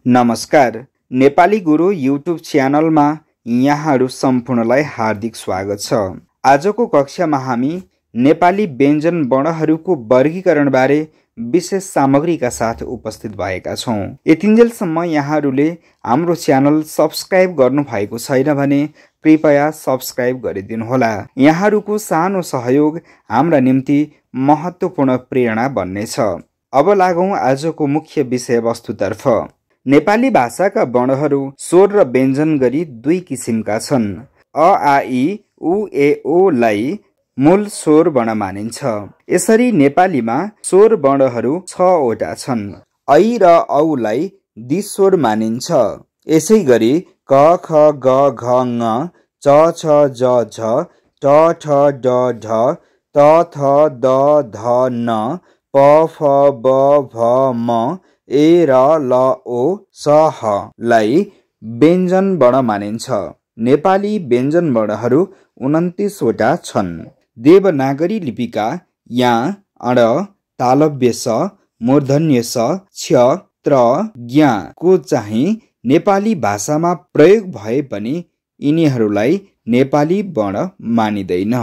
नमस्कार। नेपाली गुरु युट्युब च्यानलमा यहाँहरू सम्पूर्णलाई हार्दिक स्वागत छ। आजको कक्षामा हामी नेपाली व्यञ्जन वर्णहरूको वर्गीकरण बारे विशेष सामग्रीका साथ उपस्थित भएका छौँ। यतिन्जेलसम्म यहाँहरूले हाम्रो च्यानल सब्स्क्राइब गर्नु भएको छैन भने कृपया सब्स्क्राइब गरिदिनुहोला। यहाँहरूको सानो सहयोग हाम्रा निम्ति महत्त्वपूर्ण प्रेरणा बन्नेछ। अब लागौँ आजको मुख्य विषयवस्तुतर्फ। नेपाली भाषाका वर्णहरू स्वर र व्यञ्जन गरी दुई किसिमका छन्। अ, आ, इ, उ, ए, ओ लाई मूल स्वर वर्ण मानिन्छ। यसरी नेपालीमा स्वर वर्णहरू 6 वटा छन्। ऐ र औ लाई द्विस्वर मानिन्छ। यसै गरी क, ख, ग, घ, ङ, च, छ, ज, झ, ट, ठ, ड, ढ, त, थ, द, ध, न, प, फ, ब, भ, म, ए, र, ल, ओ, स, ह लाई व्यञ्जन वर्ण मानिन्छ। नेपाली व्यञ्जन वर्णहरू 29 वटा छन्। देवनागरी लिपिका या, अण, तालव्य स, मूर्धन्य स, क्ष, त्र, ज्ञ को चाहिँ नेपाली भाषामा प्रयोग भए पनि यिनीहरूलाई नेपाली वर्ण मानिँदैन।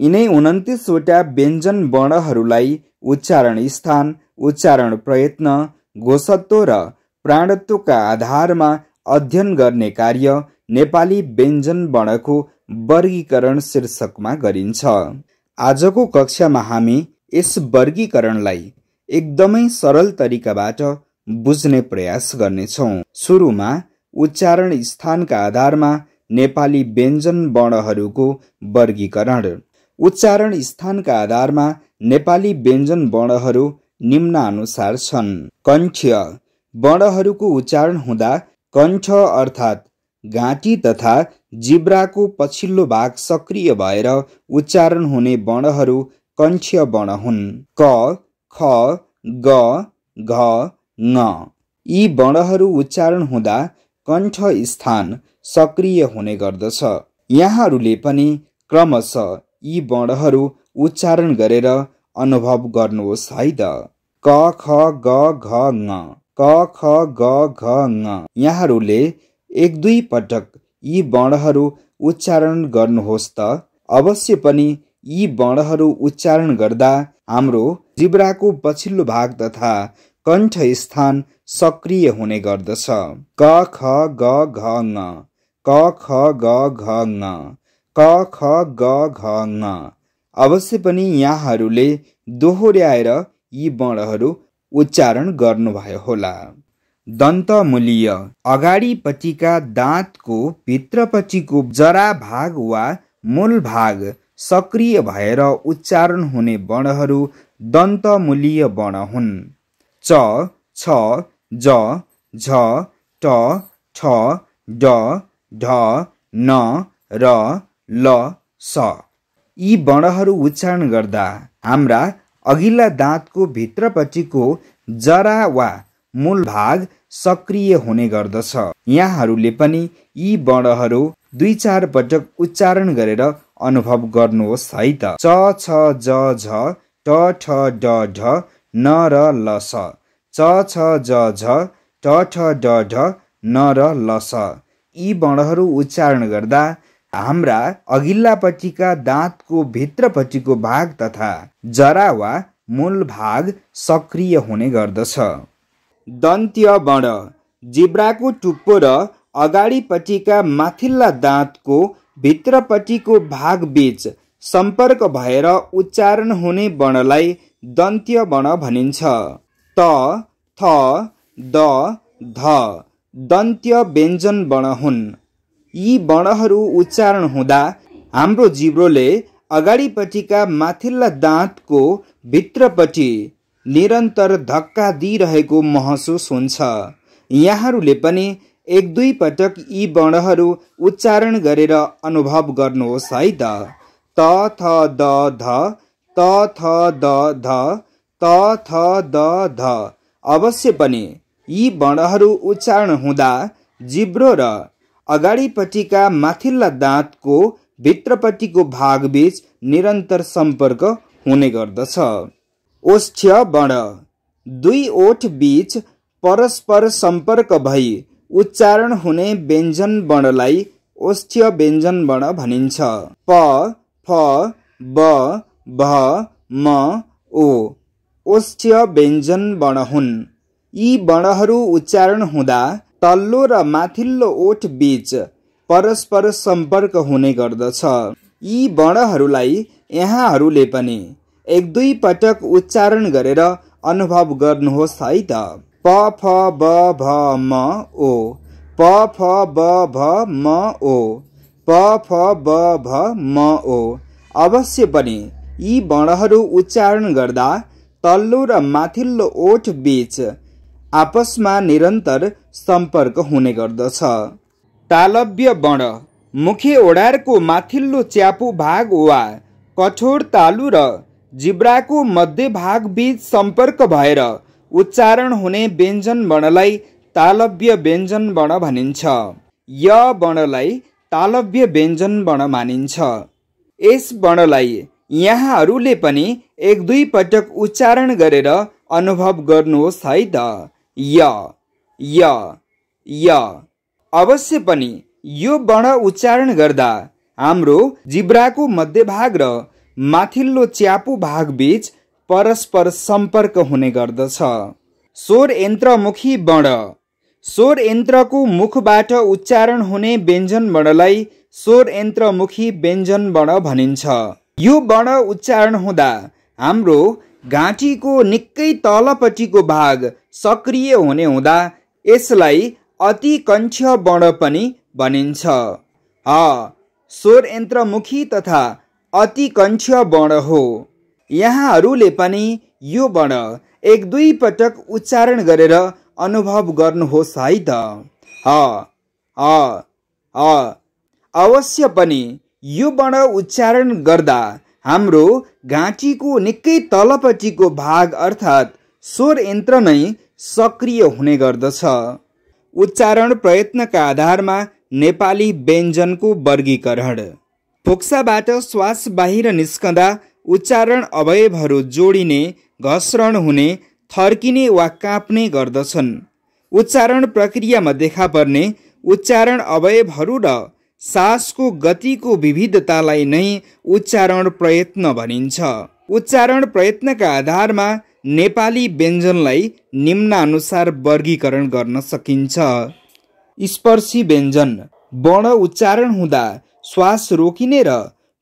यिनै 29 वटा व्यञ्जन वर्णहरूलाई उच्चारण स्थान, उच्चारण प्रयत्न, घोषत्व र प्राणत्वका आधारमा अध्ययन गर्ने कार्य नेपाली व्यञ्जन वर्णको वर्गीकरण शीर्षकमा गरिन्छ। आजको कक्षामा हामी यस वर्गीकरणलाई एकदमै सरल तरिकाबाट बुझ्ने प्रयास गर्नेछौँ। सुरुमा उच्चारण स्थानका आधारमा नेपाली व्यञ्जन वर्णहरूको वर्गीकरण। उच्चारण स्थानका आधारमा नेपाली व्यञ्जन वर्णहरू निम्नानुसार छन्। कण्ठ्य वर्णहरूको उच्चारण हुँदा कण्ठ अर्थात् घाँटी तथा जिब्राको पछिल्लो भाग सक्रिय भएर उच्चारण हुने वर्णहरू कण्ठ्य वर्ण हुन्। क, ख, ग, घ, ङ यी वर्णहरू उच्चारण हुँदा कण्ठ स्थान सक्रिय हुने गर्दछ। यहाँहरूले पनि क्रमशः यी वर्णहरू उच्चारण गरेर अनुभव गर्नुहोस् है त। क, ख, ग, घ, ङ, क, ख, ग, घ, ङ यहाँहरूले 1-2 पटक यी वर्णहरू उच्चारण गर्नुहोस् त। अवश्य पनि यी वर्णहरू उच्चारण गर्दा हाम्रो जिब्राको पछिल्लो भाग तथा कण्ठ स्थान सक्रिय हुने गर्दछ। क, ख, ग, घ, ङ, क, ख, ग, घ, ङ, क, ख, ग, घ, ङ अवश्य पनि यहाँहरूले दोहोर्याएर यी वर्णहरू उच्चारण गर्नुभयो होला। दन्तमूलीय अगाडिपट्टिका दाँतको भित्रपट्टिको जरा भाग वा मूल भाग सक्रिय भएर उच्चारण हुने वर्णहरू दन्तमूलीय वर्ण हुन्। च, छ, ज, झ, ट, ठ, ड, ढ, न, र, ल, स यी वर्णहरू उच्चारण गर्दा हाम्रा अघिल्ला दाँतको भित्रपट्टिको जरा वा मूल भाग सक्रिय हुने गर्दछ। यहाँहरूले पनि यी वर्णहरू 2-4 पटक उच्चारण गरेर अनुभव गर्नुहोस् है त। च, छ, ज, झ, ट, ठ, ड, ढ, न, र, ल, स। च, छ, ज, झ, ट, ठ, ड, ढ, न, र, ल, स यी वर्णहरू उच्चारण गर्दा हाम्रा अघिल्लापट्टिका दाँतको भित्रपट्टिको भाग तथा जरा वा मूल भाग सक्रिय हुने गर्दछ। दन्त्य वर्ण जिब्राको टुप्पो र अगाडिपट्टिका माथिल्ला दाँतको भित्रपट्टिको भाग बीच सम्पर्क भएर उच्चारण हुने वर्णलाई दन्त्य वर्ण भनिन्छ। त, थ, द, ध दन्त्य व्यञ्जन वर्ण हुन्। यी वर्णहरू उच्चारण हुँदा हाम्रो जिब्रोले अगाडिपट्टिका माथिल्ला दाँतको भित्रपट्टि निरन्तर धक्का दिइरहेको महसुस हुन्छ। यहाँहरूले पनि 1-2 पटक यी वर्णहरू उच्चारण गरेर अनुभव गर्नुहोस् है त। त, थ, द, ध, त, थ, द, ध, त, थ, द, ध अवश्य पनि यी वर्णहरू उच्चारण हुँदा जिब्रो र अगाडिपट्टिका माथिल्ला दाँतको भित्रपट्टिको भाग बीच निरन्तर सम्पर्क हुने गर्दछ। ओष्ठ्य वर्ण 2 ओठ बीच परस्पर सम्पर्क भई उच्चारण हुने व्यञ्जन वर्णलाई ओष्ठ्य व्यञ्जन वर्ण भनिन्छ। प, फ, ब, भ, म, ओ ओष्ठ्य व्यञ्जन वर्ण हुन्। यी वर्णहरू उच्चारण हुँदा तल्लो र माथिल्लो ओठ बीच परस्पर सम्पर्क हुने गर्दछ। यी वर्णहरूलाई यहाँहरूले पनि एक दुई पटक उच्चारण गरेर अनुभव गर्नुहोस् है त। प, फ, ब, भ, म, ओ, प, फ, ब, भ, म, ओ, प, फ, ब, भ, म, ओ। अवश्य पनि यी वर्णहरू उच्चारण गर्दा तल्लो र माथिल्लो ओठ बीच आपसमा निरन्तर सम्पर्क हुने गर्दछ। तालव्य वर्ण मुखे ओडारको माथिल्लो च्यापो भाग वा कठोर तालु र जिब्राको मध्य भाग बीच सम्पर्क भएर उच्चारण हुने व्यञ्जन वर्णलाई तालव्य व्यञ्जन वर्ण भनिन्छ। य वर्णलाई तालव्य व्यञ्जन वर्ण मानिन्छ। यस वर्णलाई यहाँहरूले पनि एक दुई पटक उच्चारण गरेर अनुभव गर्नुहोस् है त। य, य, य। अवश्य पनि यो वर्ण उच्चारण गर्दा हाम्रो जिब्राको मध्यभाग र माथिल्लो च्यापो भाग बीच परस्पर सम्पर्क हुने गर्दछ। स्वर यन्त्रमुखी वर्ण स्वर यन्त्रको मुखबाट उच्चारण हुने व्यञ्जन वर्णलाई स्वर यन्त्रमुखी व्यञ्जन वर्ण भनिन्छ। यो वर्ण उच्चारण हुँदा हाम्रो घाँटीको निकै तलपट्टिको भाग सक्रिय हुने हुँदा यसलाई अतिकण्ठ्य वर्ण पनि भनिन्छ। स्वर यन्त्रमुखी तथा अतिकण्ठ्य वर्ण हो। यहाँहरूले पनि यो वर्ण एक दुई पटक उच्चारण गरेर अनुभव गर्नुहोस् है त। अवश्य पनि यो वर्ण उच्चारण गर्दा हाम्रो घाँटीको निकै तलपट्टिको भाग अर्थात् स्वर यन्त्र नै सक्रिय हुने गर्दछ। उच्चारण प्रयत्नका आधारमा नेपाली व्यञ्जनको वर्गीकरण। फोक्साबाट श्वास बाहिर निस्कँदा उच्चारण अवयवहरू जोडिने, घस्रण हुने, थर्किने वा काँप्ने गर्दछन्। उच्चारण प्रक्रियामा देखा पर्ने उच्चारण अवयवहरू र सासको गतिको विविधतालाई नै उच्चारण प्रयत्न भनिन्छ। उच्चारण प्रयत्नका आधारमा नेपाली व्यञ्जनलाई निम्नानुसार वर्गीकरण गर्न सकिन्छ। स्पर्शी व्यञ्जन वर्ण उच्चारण हुँदा श्वास रोकिने र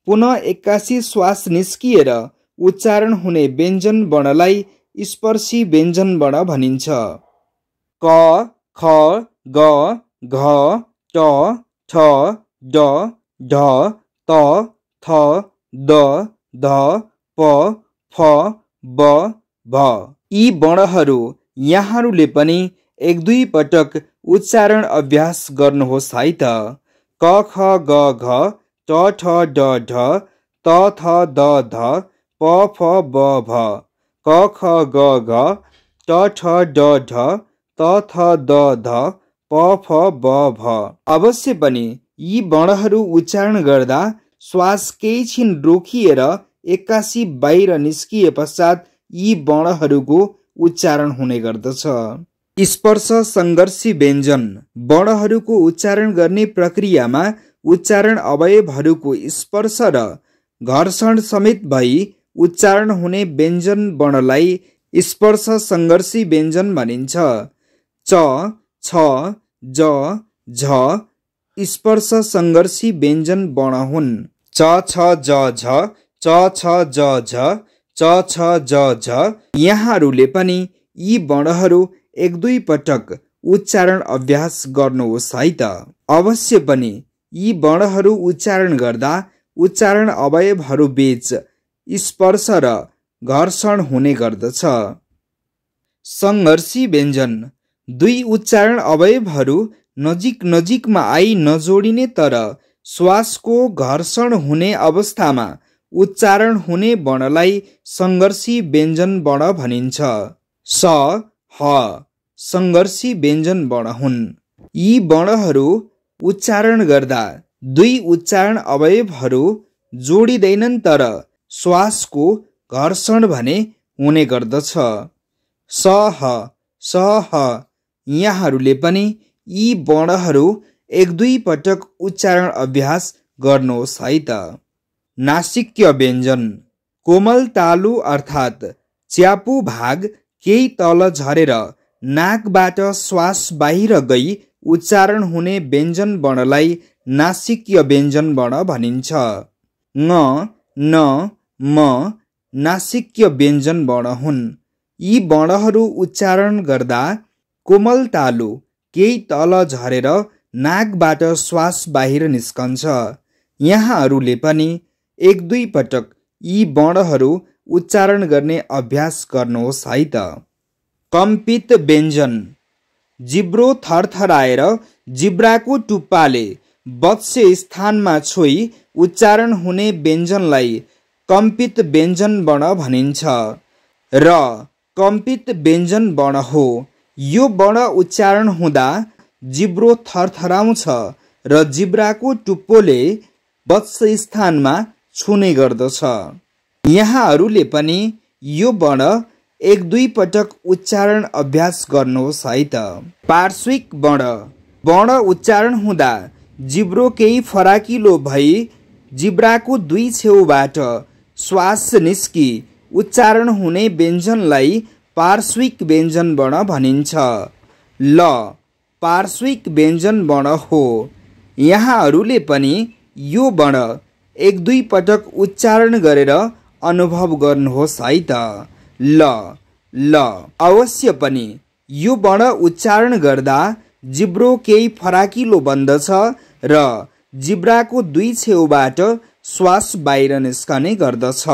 पुनः एक्कासी श्वास निस्किएर उच्चारण हुने व्यञ्जन वर्णलाई स्पर्शी व्यञ्जन वर्ण भनिन्छ। क, ख, ग, घ, ट, ठ, ड, ढ, त, थ, द, ध, प, फ, ब, भ। यी वर्णहरू यहाँहरूले पनि एक दुई पटक उच्चारण अभ्यास गर्नुहोस् है त। क, ख, ग, घ, ट, ठ, ड, ढ, त, थ, द, ध, प, फ, ब, भ। क, ख, ग, घ, ट, ठ, ड, ढ, त, थ, द, ध, प, फ, ब, भ। अवश्य पनि यी वर्णहरू उच्चारण गर्दा श्वास केही छिन रोकिएर एक्कासी बाहिर निस्किए पश्चात यी वर्णहरूको उच्चारण हुने गर्दछ। स्पर्श सङ्घर्षी व्यञ्जन वर्णहरूको उच्चारण गर्ने प्रक्रियामा उच्चारण अवयवहरूको स्पर्श र घर्षण समेत भई उच्चारण हुने व्यञ्जन वर्णलाई स्पर्श सङ्घर्षी व्यञ्जन भनिन्छ। च, छ, ज, झ स्पर्श सङ्घर्षी व्यञ्जन वर्ण हुन्। च, छ, ज, झ, च, छ, ज, झ, च, छ, ज, झ। यहाँहरूले पनि यी वर्णहरू एक दुई पटक उच्चारण अभ्यास गर्नुहोस् है त। अवश्य पनि यी वर्णहरू उच्चारण गर्दा उच्चारण अवयवहरू बीच स्पर्श र घर्षण हुने गर्दछ। सङ्घर्षी व्यञ्जन दुई उच्चारण अवयवहरू नजिक नजिकमा आई नजोडिने तर श्वासको घर्षण हुने अवस्थामा उच्चारण हुने वर्णलाई सङ्घर्षी व्यञ्जन वर्ण भनिन्छ। स, ह सङ्घर्षी व्यञ्जन वर्ण हुन्। यी वर्णहरू उच्चारण गर्दा दुई उच्चारण अवयवहरू जोडिँदैनन् तर श्वासको घर्षण भने हुने गर्दछ। स, ह स ह। यहाँहरूले पनि यी वर्णहरू एक दुई पटक उच्चारण अभ्यास गर्नुहोस् है त। नासिक्य व्यञ्जन। कोमल तालु अर्थात् च्यापु भाग केही तल झरेर नाकबाट श्वास बाहिर गई उच्चारण हुने व्यञ्जन वर्णलाई नासिक्य व्यञ्जन वर्ण भनिन्छ। ङ, न, म नासिक्य व्यञ्जन वर्ण हुन्। यी वर्णहरू उच्चारण गर्दा कोमल तालु केही तल झरेर नाकबाट श्वास बाहिर निस्कन्छ। यहाँहरूले पनि एक दुई पटक यी वर्णहरू उच्चारण गर्ने अभ्यास गर्नुहोस् है त। कम्पित व्यञ्जन। जिब्रो थरथराएर जिब्राको टुप्पाले वत्स्य स्थानमा छोई उच्चारण हुने व्यञ्जनलाई कम्पित व्यञ्जन वर्ण भनिन्छ र कम्पित व्यञ्जन वर्ण हो। यो वर्ण उच्चारण हुँदा जिब्रो थरथराउँछ र जिब्राको टुप्पोले वत्स्य स्थानमा छुने गर्दछ। यहाँहरूले पनि यो वर्ण एक दुई पटक उच्चारण अभ्यास गर्नुहोस् है त। पार्श्विक वर्ण। वर्ण उच्चारण हुँदा जिब्रो केही फराकिलो भई जिब्राको दुई छेउबाट श्वास निस्की उच्चारण हुने व्यञ्जनलाई पार्श्विक व्यञ्जन वर्ण भनिन्छ। ल पार्श्विक व्यञ्जन वर्ण हो। यहाँहरूले पनि यो वर्ण एक दुई पटक उच्चारण गरेर अनुभव गर्नुहोस् है त। ल अवश्य पनि यो वर्ण उच्चारण गर्दा जिब्रो केही फराकिलो बन्दछ र जिब्राको दुई छेउबाट श्वास बाहिर निस्कने गर्दछ।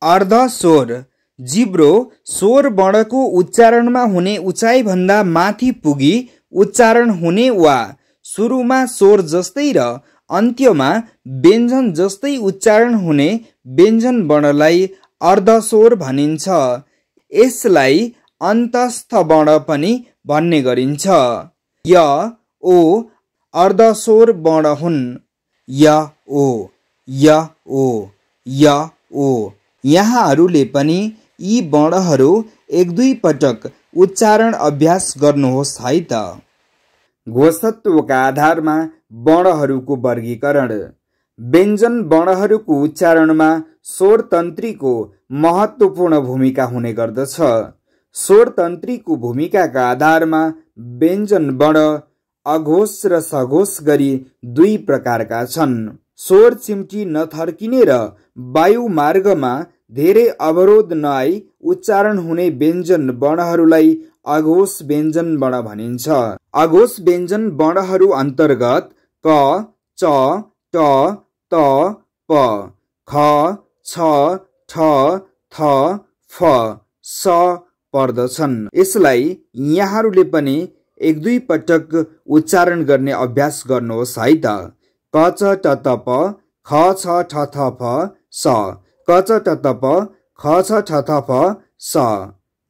अर्ध स्वर। जिब्रो स्वर वर्णको उच्चारणमा हुने उचाइभन्दा माथि पुगी उच्चारण हुने वा सुरुमा स्वर जस्तै र अन्त्यमा व्यञ्जन जस्तै उच्चारण हुने व्यञ्जन वर्णलाई अर्धस्वर भनिन्छ। यसलाई अन्तस्थ वर्ण पनि भन्ने गरिन्छ। य ओ अर्धस्वर वर्ण हुन्। य ओ य ओ य ओ। यहाँहरूले पनि यी वर्णहरू एक दुई पटक उच्चारण अभ्यास गर्नुहोस् है त। घोषत्वका आधारमा वर्णहरूको वर्गीकरण। व्यञ्जन वर्णहरूको उच्चारणमा स्वर तन्त्रीको महत्त्वपूर्ण भूमिका हुने गर्दछ। स्वर तन्त्रीको भूमिकाका आधारमा व्यञ्जन वर्ण अघोष र सघोष गरी दुई प्रकारका छन्। स्वर चिम्टी नथर्किने र वायु मार्गमा धेरै अवरोध नआई उच्चारण हुने व्यञ्जन वर्णहरूलाई अघोष व्यञ्जन वर्ण भनिन्छ। अघोष व्यञ्जन वर्णहरू अन्तर्गत क, च, ट, त, प, ख, छ, ठ, थ, फ, स पर्दछन्। यसलाई यहाँहरूले पनि एक दुई पटक उच्चारण गर्ने अभ्यास गर्नुहोस् है त। क, च, ट, त, प, ख, छ, ठ, थ, फ, स। क, च, ट, त, प, ख, छ, ठ, थ, फ, स।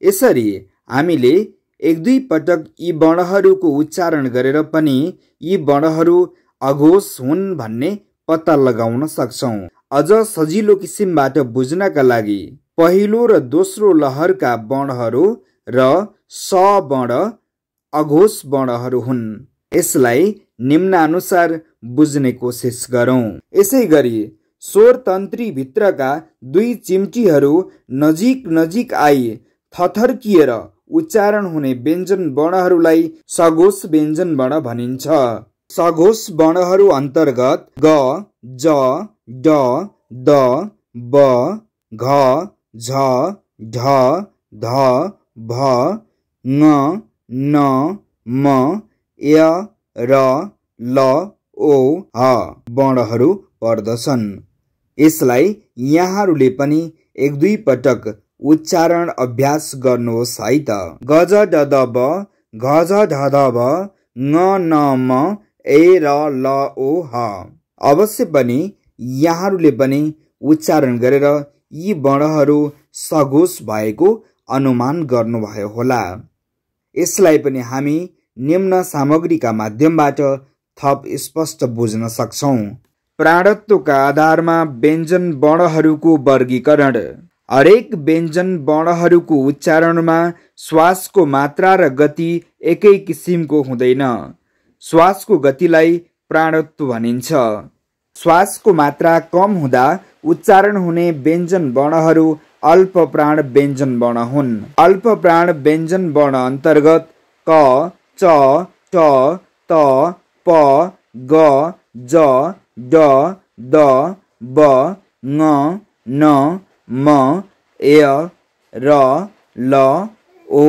यसरी हामीले एक दुई पटक यी वर्णहरूको उच्चारण गरेर पनि यी वर्णहरू अघोष हुन् भन्ने पत्ता लगाउन सक्छौं। अझ सजिलो किसिमबाट बुझ्नका लागि पहिलो र दोस्रो लहरका वर्णहरू र स वर्ण अघोष वर्णहरू हुन्। यसलाई निम्नानुसार बुझ्ने कोसिस गरौं। यसै गरी स्वर तन्त्री भित्रका दुई चिम्टीहरू नजिक नजिक आई थथर्किएर उच्चारण हुने व्यञ्जन वर्णहरूलाई सघोष व्यञ्जन वर्ण भनिन्छ। सघोष वर्णहरू अन्तर्गत ग, ज, ड, द, ब, घ, झ, ढ, ध, भ, ङ, न, म, य, र, ल, ओ, ह वर्णहरू पर्दछन्। यसलाई यहाँहरूले पनि एक दुई पटक उच्चारण अभ्यास गर्नुहोस् है त। ग, ज, ड, द, ब, घ, झ, ढ, ध, भ, ङ, न, म, ए, र, ल, ओ, ह। अवश्य पनि यहाँहरूले पनि उच्चारण गरेर यी वर्णहरू सघोष भएको अनुमान गर्नुभयो होला। यसलाई पनि हामी निम्न सामग्रीका माध्यमबाट थप स्पष्ट बुझ्न सक्छौं। प्राणत्वका आधारमा व्यञ्जन वर्णहरूको वर्गीकरण। हरेक व्यञ्जन वर्णहरूको उच्चारणमा श्वासको मात्रा र गति एकै किसिमको हुँदैन। श्वासको गतिलाई प्राणत्व भनिन्छ। श्वासको मात्रा कम हुँदा उच्चारण हुने व्यञ्जन वर्णहरू अल्प प्राण व्यञ्जन वर्ण हुन्। अल्प प्राण व्यञ्जन वर्ण अन्तर्गत क, च, ट, त, प, ग, ज, ड, द, ब, ङ, न, म, य, र, ल, ओ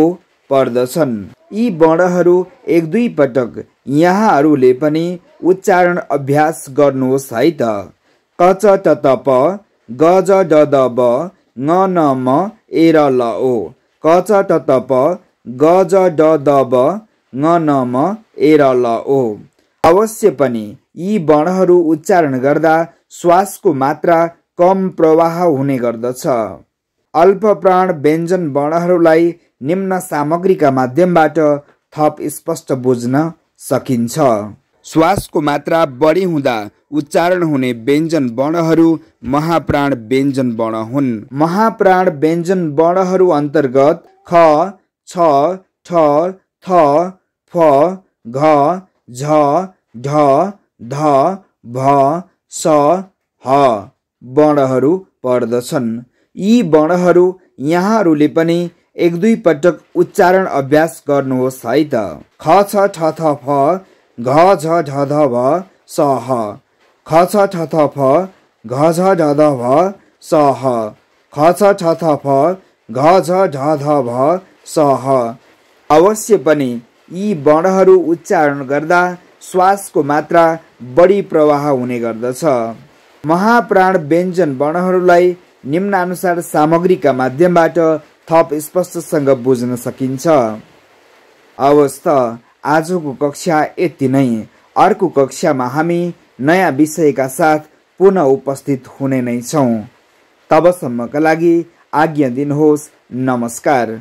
पर्दछन्। यी वर्णहरू एक दुई पटक यहाँहरूले पनि उच्चारण अभ्यास गर्नुहोस् है त। क, च, ट, त, प, ग, ज, ड, द, ब, ङ, न, म, ए, र, ल, ओ। क, च, ट, त, प, ग, ज, ड, द, ब, ङ, न, म, ए, र, ल, ओ। अवश्य पनि यी वर्णहरू उच्चारण गर्दा श्वासको मात्रा कम प्रवाह हुने गर्दछ। अल्प प्राण व्यञ्जन वर्णहरूलाई निम्न सामग्रीका माध्यमबाट थप स्पष्ट बुझ्न सकिन्छ। श्वासको मात्रा बढी हुँदा उच्चारण हुने व्यञ्जन वर्णहरू महाप्राण व्यञ्जन वर्ण हुन्। महाप्राण व्यञ्जन वर्णहरू अन्तर्गत ख, छ, ठ, थ, फ, घ, झ, ढ, ध, भ, स, ह वर्णहरू पर्दछन्। यी वर्णहरू यहाँहरूले पनि एक दुई पटक उच्चारण अभ्यास गर्नुहोस् है त। ख, छ, ठ, थ, फ, घ, झ, ढ, ध, भ, स, ह। ख, छ, ठ, थ, फ, घ, झ, ढ, ध, भ, स, ह। ख, छ, ठ, थ, फ, घ, झ, ढ, ध, भ, स, ह। अवश्य पनि यी वर्णहरू उच्चारण गर्दा श्वासको मात्रा बढी प्रवाह हुने गर्दछ। महाप्राण व्यञ्जन वर्णहरूलाई निम्नानुसार सामग्रीका माध्यमबाट थप स्पष्टसँग बुझ्न सकिन्छ। हवस् त आजको कक्षा यति नै। अर्को कक्षामा हामी नयाँ विषयका साथ पुनः उपस्थित हुने नै छौँ। तबसम्मका लागि आज्ञा दिनुहोस्। नमस्कार।